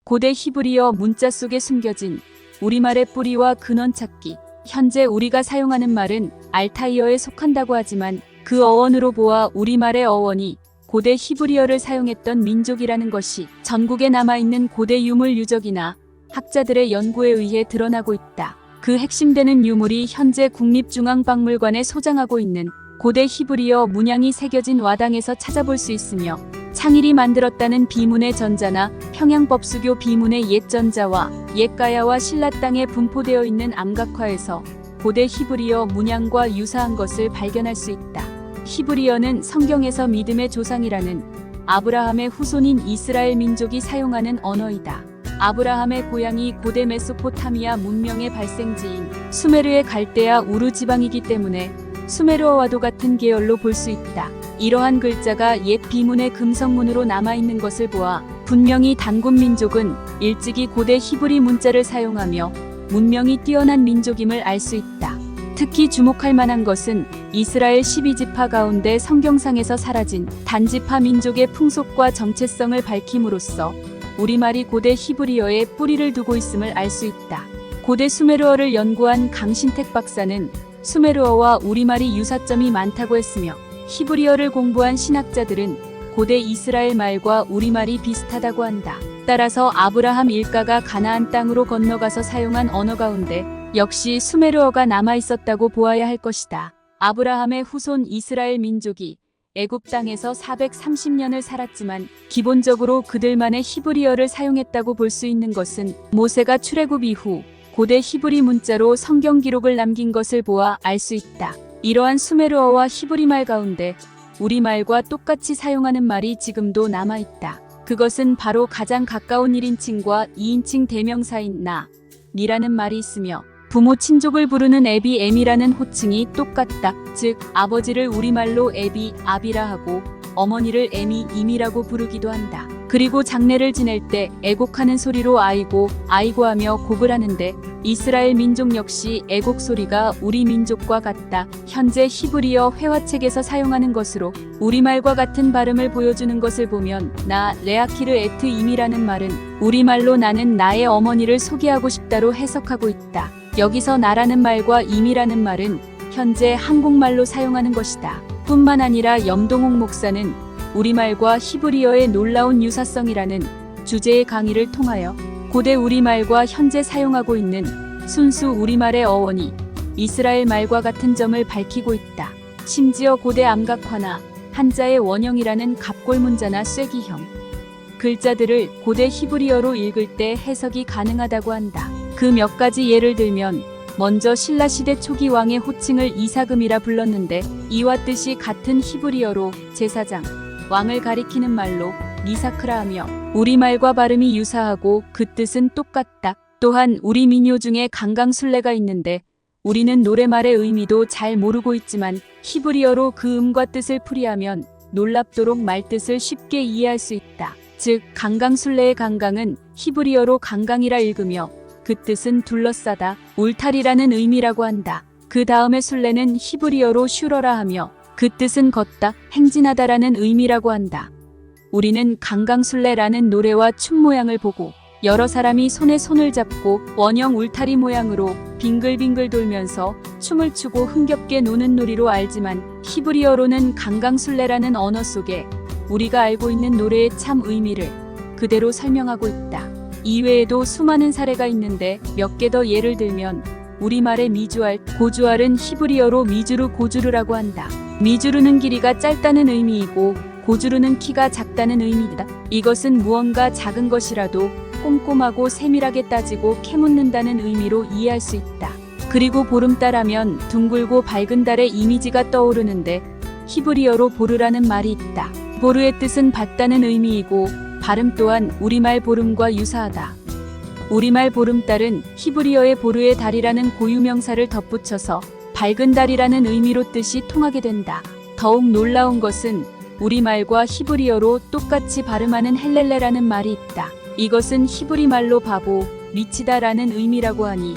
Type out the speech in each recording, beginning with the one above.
고대 히브리어 문자 속에 숨겨진 우리말의 뿌리와 근원 찾기. 현재 우리가 사용하는 말은 알타이어에 속한다고 하지만 그 어원으로 보아 우리말의 어원이 고대 히브리어를 사용했던 민족이라는 것이 전국에 남아있는 고대 유물 유적이나 학자들의 연구에 의해 드러나고 있다. 그 핵심되는 유물이 현재 국립중앙박물관에 소장하고 있는 고대 히브리어 문양이 새겨진 와당에서 찾아볼 수 있으며, 창일이 만들었다는 비문의 전자나 평양법수교 비문의 옛 전자와 옛 가야와 신라 땅에 분포되어 있는 암각화에서 고대 히브리어 문양과 유사한 것을 발견할 수 있다. 히브리어는 성경에서 믿음의 조상이라는 아브라함의 후손인 이스라엘 민족이 사용하는 언어이다. 아브라함의 고향이 고대 메소포타미아 문명의 발생지인 수메르의 갈대아 우르 지방이기 때문에 수메르어와도 같은 계열로 볼 수 있다. 이러한 글자가 옛 비문의 금성문으로 남아있는 것을 보아 분명히 단군 민족은 일찍이 고대 히브리 문자를 사용하며 문명이 뛰어난 민족임을 알 수 있다. 특히 주목할 만한 것은 이스라엘 12지파 가운데 성경상에서 사라진 단지파 민족의 풍속과 정체성을 밝힘으로써 우리말이 고대 히브리어에 뿌리를 두고 있음을 알 수 있다. 고대 수메르어를 연구한 강신택 박사는 수메르어와 우리말이 유사점이 많다고 했으며, 히브리어를 공부한 신학자들은 고대 이스라엘 말과 우리말이 비슷하다고 한다. 따라서 아브라함 일가가 가나안 땅으로 건너가서 사용한 언어 가운데 역시 수메르어가 남아있었다고 보아야 할 것이다. 아브라함의 후손 이스라엘 민족이 애굽 땅에서 430년을 살았지만 기본적으로 그들만의 히브리어를 사용했다고 볼 수 있는 것은 모세가 출애굽 이후 고대 히브리 문자로 성경 기록을 남긴 것을 보아 알 수 있다. 이러한 수메르어와 히브리말 가운데 우리말과 똑같이 사용하는 말이 지금도 남아있다. 그것은 바로 가장 가까운 1인칭과 2인칭 대명사인 나, 니라는 말이 있으며, 부모 친족을 부르는 에비 엠이라는 호칭이 똑같다. 즉 아버지를 우리말로 에비 아비라 하고 어머니를 에미 임이라고 부르기도 한다. 그리고 장례를 지낼 때 애곡하는 소리로 아이고 아이고 하며 곡을 하는데, 이스라엘 민족 역시 애곡 소리가 우리 민족과 같다. 현재 히브리어 회화책에서 사용하는 것으로 우리말과 같은 발음을 보여주는 것을 보면 나 레아키르 에트 임이라는 말은 우리말로 나는 나의 어머니를 소개하고 싶다로 해석하고 있다. 여기서 나라는 말과 임이라는 말은 현재 한국말로 사용하는 것이다. 뿐만 아니라 염동옥 목사는 우리말과 히브리어의 놀라운 유사성이라는 주제의 강의를 통하여 고대 우리말과 현재 사용하고 있는 순수 우리말의 어원이 이스라엘 말과 같은 점을 밝히고 있다. 심지어 고대 암각화나 한자의 원형이라는 갑골문자나 쐐기형 글자들을 고대 히브리어로 읽을 때 해석이 가능하다고 한다. 그 몇 가지 예를 들면, 먼저 신라시대 초기 왕의 호칭을 이사금이라 불렀는데 이와 뜻이 같은 히브리어로 제사장, 왕을 가리키는 말로 니사크라 하며 우리말과 발음이 유사하고 그 뜻은 똑같다. 또한 우리 민요 중에 강강술래가 있는데 우리는 노래말의 의미도 잘 모르고 있지만 히브리어로 그 음과 뜻을 풀이하면 놀랍도록 말뜻을 쉽게 이해할 수 있다. 즉 강강술래의 강강은 히브리어로 강강이라 읽으며 그 뜻은 둘러싸다, 울타리라는 의미라고 한다. 그 다음에 술래는 히브리어로 슈러라 하며 그 뜻은 걷다, 행진하다라는 의미라고 한다. 우리는 강강술래라는 노래와 춤 모양을 보고 여러 사람이 손에 손을 잡고 원형 울타리 모양으로 빙글빙글 돌면서 춤을 추고 흥겹게 노는 놀이로 알지만, 히브리어로는 강강술래라는 언어 속에 우리가 알고 있는 노래의 참 의미를 그대로 설명하고 있다. 이외에도 수많은 사례가 있는데 몇 개 더 예를 들면, 우리말의 미주알, 고주알은 히브리어로 미주르 고주르라고 한다. 미주르는 길이가 짧다는 의미이고 고주르는 키가 작다는 의미다. 이것은 무언가 작은 것이라도 꼼꼼하고 세밀하게 따지고 캐묻는다는 의미로 이해할 수 있다. 그리고 보름달 하면 둥글고 밝은 달의 이미지가 떠오르는데 히브리어로 보르라는 말이 있다. 보르의 뜻은 밝다는 의미이고 발음 또한 우리말 보름과 유사하다. 우리말 보름달은 히브리어의 보르의 달이라는 고유명사를 덧붙여서 밝은 달이라는 의미로 뜻이 통하게 된다. 더욱 놀라운 것은 우리말과 히브리어로 똑같이 발음하는 헬렐레라는 말이 있다. 이것은 히브리말로 바보, 미치다라는 의미라고 하니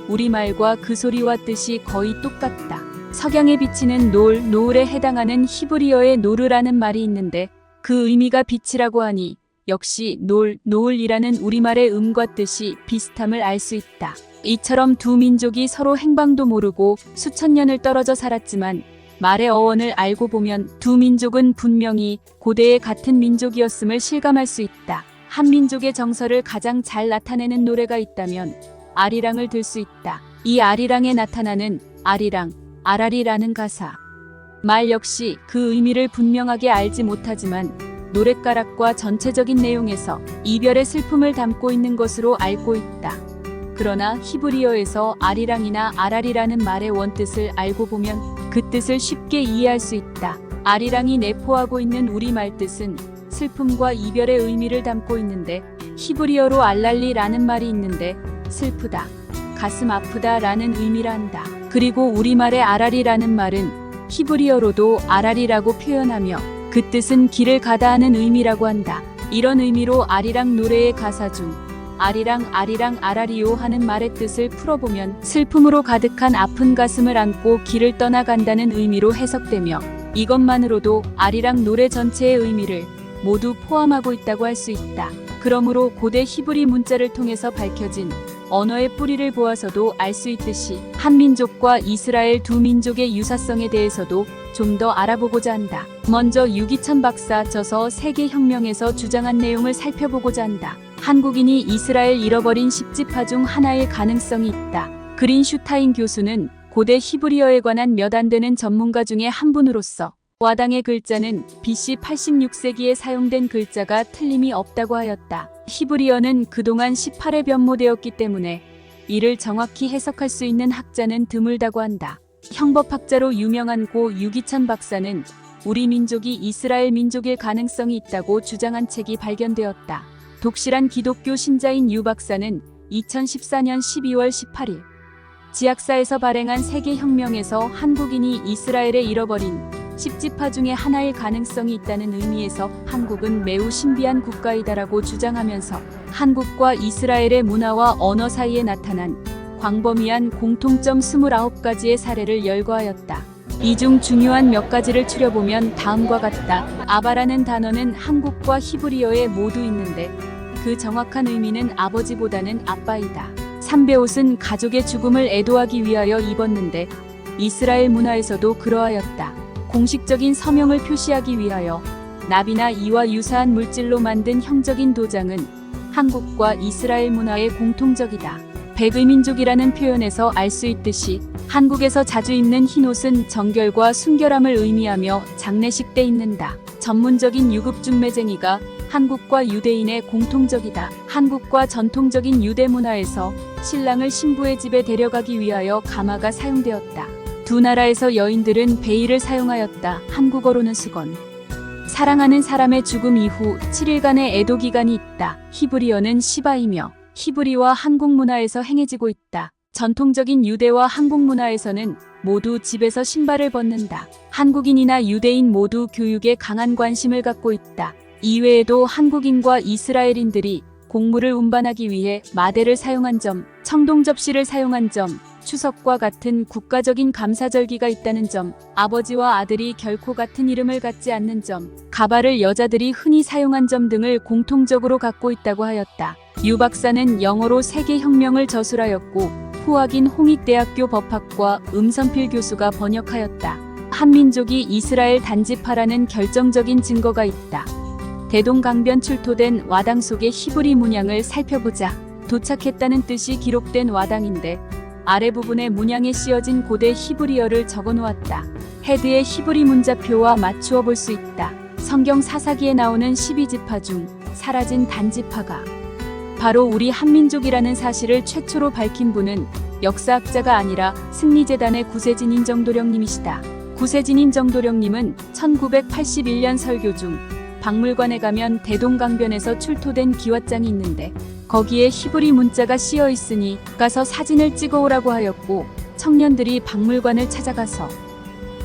우리말과 그 소리와 뜻이 거의 똑같다. 석양에 비치는 노을에 해당하는 히브리어의 노르라는 말이 있는데 그 의미가 빛이라고 하니 역시 노을이라는 우리말의 음과 뜻이 비슷함을 알 수 있다. 이처럼 두 민족이 서로 행방도 모르고 수천 년을 떨어져 살았지만 말의 어원을 알고 보면 두 민족은 분명히 고대의 같은 민족이었음을 실감할 수 있다. 한 민족의 정서를 가장 잘 나타내는 노래가 있다면 아리랑을 들 수 있다. 이 아리랑에 나타나는 아리랑, 아라리라는 가사. 말 역시 그 의미를 분명하게 알지 못하지만 노랫가락과 전체적인 내용에서 이별의 슬픔을 담고 있는 것으로 알고 있다. 그러나 히브리어에서 아리랑이나 아라리라는 말의 원뜻을 알고 보면 그 뜻을 쉽게 이해할 수 있다. 아리랑이 내포하고 있는 우리말 뜻은 슬픔과 이별의 의미를 담고 있는데 히브리어로 알랄리라는 말이 있는데 슬프다, 가슴 아프다 라는 의미라 한다. 그리고 우리말의 아라리라는 말은 히브리어로도 아라리라고 표현하며 그 뜻은 길을 가다 하는 의미라고 한다. 이런 의미로 아리랑 노래의 가사 중 아리랑 아리랑 아라리요 하는 말의 뜻을 풀어보면 슬픔으로 가득한 아픈 가슴을 안고 길을 떠나간다는 의미로 해석되며 이것만으로도 아리랑 노래 전체의 의미를 모두 포함하고 있다고 할 수 있다. 그러므로 고대 히브리 문자를 통해서 밝혀진 언어의 뿌리를 보아서도 알 수 있듯이 한민족과 이스라엘 두 민족의 유사성에 대해서도 좀 더 알아보고자 한다. 먼저 유기천 박사 저서 세계혁명에서 주장한 내용을 살펴보고자 한다. 한국인이 이스라엘 잃어버린 10지파 중 하나일 가능성이 있다. 그린슈타인 교수는 고대 히브리어에 관한 몇 안 되는 전문가 중에 한 분으로서 와당의 글자는 BC 86세기에 사용된 글자가 틀림이 없다고 하였다. 히브리어는 그동안 18에 변모되었기 때문에 이를 정확히 해석할 수 있는 학자는 드물다고 한다. 형법학자로 유명한 고 유기천 박사는 우리 민족이 이스라엘 민족일 가능성이 있다고 주장한 책이 발견되었다. 독실한 기독교 신자인 유 박사는 2014년 12월 18일 지학사에서 발행한 세계혁명에서 한국인이 이스라엘에 잃어버린 10지파 중에 하나일 가능성이 있다는 의미에서 한국은 매우 신비한 국가이다라고 주장하면서 한국과 이스라엘의 문화와 언어 사이에 나타난 광범위한 공통점 29가지의 사례를 열거하였다. 이 중 중요한 몇 가지를 추려보면 다음과 같다. 아바라는 단어는 한국과 히브리어에 모두 있는데 그 정확한 의미는 아버지보다는 아빠이다. 삼베옷은 가족의 죽음을 애도하기 위하여 입었는데 이스라엘 문화에서도 그러하였다. 공식적인 서명을 표시하기 위하여 납이나 이와 유사한 물질로 만든 형적인 도장은 한국과 이스라엘 문화의 공통적이다. 백의민족이라는 표현에서 알 수 있듯이 한국에서 자주 입는 흰옷은 정결과 순결함을 의미하며 장례식 때 입는다. 전문적인 유급중매쟁이가 한국과 유대인의 공통적이다. 한국과 전통적인 유대 문화에서 신랑을 신부의 집에 데려가기 위하여 가마가 사용되었다. 두 나라에서 여인들은 베일을 사용하였다. 한국어로는 수건. 사랑하는 사람의 죽음 이후 7일간의 애도 기간이 있다. 히브리어는 시바이며 히브리와 한국 문화에서 행해지고 있다. 전통적인 유대와 한국 문화에서는 모두 집에서 신발을 벗는다. 한국인이나 유대인 모두 교육에 강한 관심을 갖고 있다. 이외에도 한국인과 이스라엘인들이 곡물을 운반하기 위해 마대를 사용한 점, 청동 접시를 사용한 점, 추석과 같은 국가적인 감사절기가 있다는 점, 아버지와 아들이 결코 같은 이름을 갖지 않는 점, 가발을 여자들이 흔히 사용한 점 등을 공통적으로 갖고 있다고 하였다. 유 박사는 영어로 세계혁명을 저술하였고 후학인 홍익대학교 법학과 음선필 교수가 번역하였다. 한민족이 이스라엘 단지파라는 결정적인 증거가 있다. 대동강변 출토된 와당 속의 히브리 문양을 살펴보자. 도착했다는 뜻이 기록된 와당인데 아래 부분에 문양에 씌어진 고대 히브리어를 적어놓았다. 헤드의 히브리 문자표와 맞추어 볼 수 있다. 성경 사사기에 나오는 12지파 중 사라진 단지파가 바로 우리 한민족이라는 사실을 최초로 밝힌 분은 역사학자가 아니라 승리재단의 구세진인 정도령님이시다. 구세진인 정도령님은 1981년 설교 중 박물관에 가면 대동강변에서 출토된 기왓장이 있는데 거기에 히브리 문자가 씌어 있으니 가서 사진을 찍어오라고 하였고 청년들이 박물관을 찾아가서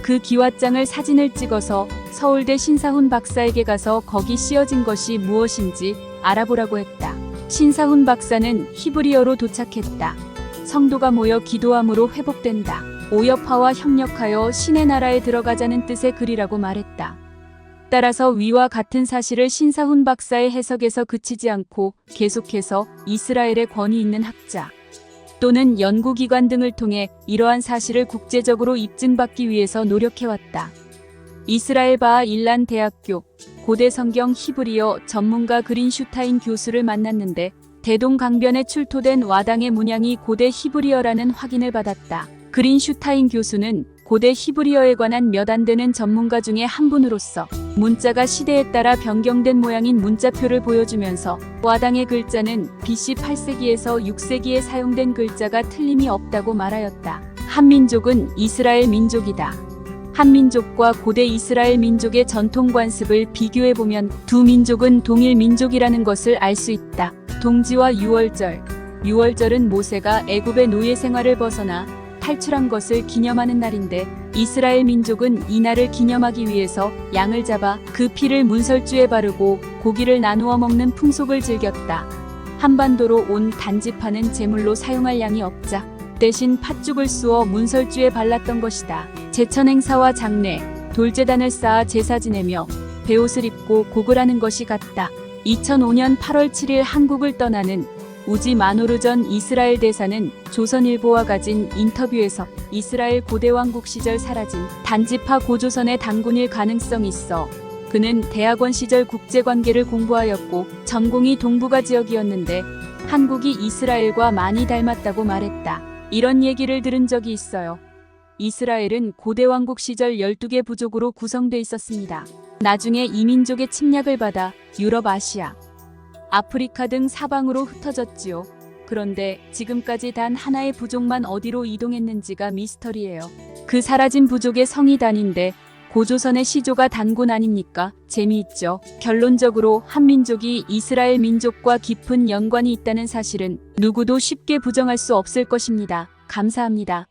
그 기왓장을 사진을 찍어서 서울대 신사훈 박사에게 가서 거기 씌어진 것이 무엇인지 알아보라고 했다. 신사훈 박사는 히브리어로 도착했다. 성도가 모여 기도함으로 회복된다. 오여파와 협력하여 신의 나라에 들어가자는 뜻의 글이라고 말했다. 따라서 위와 같은 사실을 신사훈 박사의 해석에서 그치지 않고 계속해서 이스라엘의 권위 있는 학자 또는 연구기관 등을 통해 이러한 사실을 국제적으로 입증받기 위해서 노력해왔다. 이스라엘 바하 일란 대학교 고대 성경 히브리어 전문가 그린슈타인 교수를 만났는데 대동강변에 출토된 와당의 문양이 고대 히브리어라는 확인을 받았다. 그린슈타인 교수는 고대 히브리어에 관한 몇 안 되는 전문가 중에 한 분으로서 문자가 시대에 따라 변경된 모양인 문자표를 보여주면서 와당의 글자는 BC 8세기에서 6세기에 사용된 글자가 틀림이 없다고 말하였다. 한민족은 이스라엘 민족이다. 한민족과 고대 이스라엘 민족의 전통 관습을 비교해보면 두 민족은 동일 민족이라는 것을 알 수 있다. 동지와 유월절. 유월절은 모세가 애굽의 노예 생활을 벗어나 탈출한 것을 기념하는 날인데 이스라엘 민족은 이 날을 기념하기 위해서 양을 잡아 그 피를 문설주에 바르고 고기를 나누어 먹는 풍속을 즐겼다. 한반도로 온 단지파는 제물로 사용할 양이 없자 대신 팥죽을 쑤어 문설주에 발랐던 것이다. 제천 행사와 장례, 돌제단을 쌓아 제사 지내며 베옷을 입고 곡을 하는 것이 같다. 2005년 8월 7일 한국을 떠나는 우지 마노르 전 이스라엘 대사는 조선일보와 가진 인터뷰에서 이스라엘 고대왕국 시절 사라진 단지파 고조선의 단군일 가능성이 있어 그는 대학원 시절 국제관계를 공부하였고 전공이 동북아 지역이었는데 한국이 이스라엘과 많이 닮았다고 말했다. 이런 얘기를 들은 적이 있어요. 이스라엘은 고대왕국 시절 12개 부족으로 구성돼 있었습니다. 나중에 이민족의 침략을 받아 유럽, 아시아, 아프리카 등 사방으로 흩어졌지요. 그런데 지금까지 단 하나의 부족만 어디로 이동했는지가 미스터리예요. 그 사라진 부족의 성이 단인데 고조선의 시조가 단군 아닙니까? 재미있죠. 결론적으로 한민족이 이스라엘 민족과 깊은 연관이 있다는 사실은 누구도 쉽게 부정할 수 없을 것입니다. 감사합니다.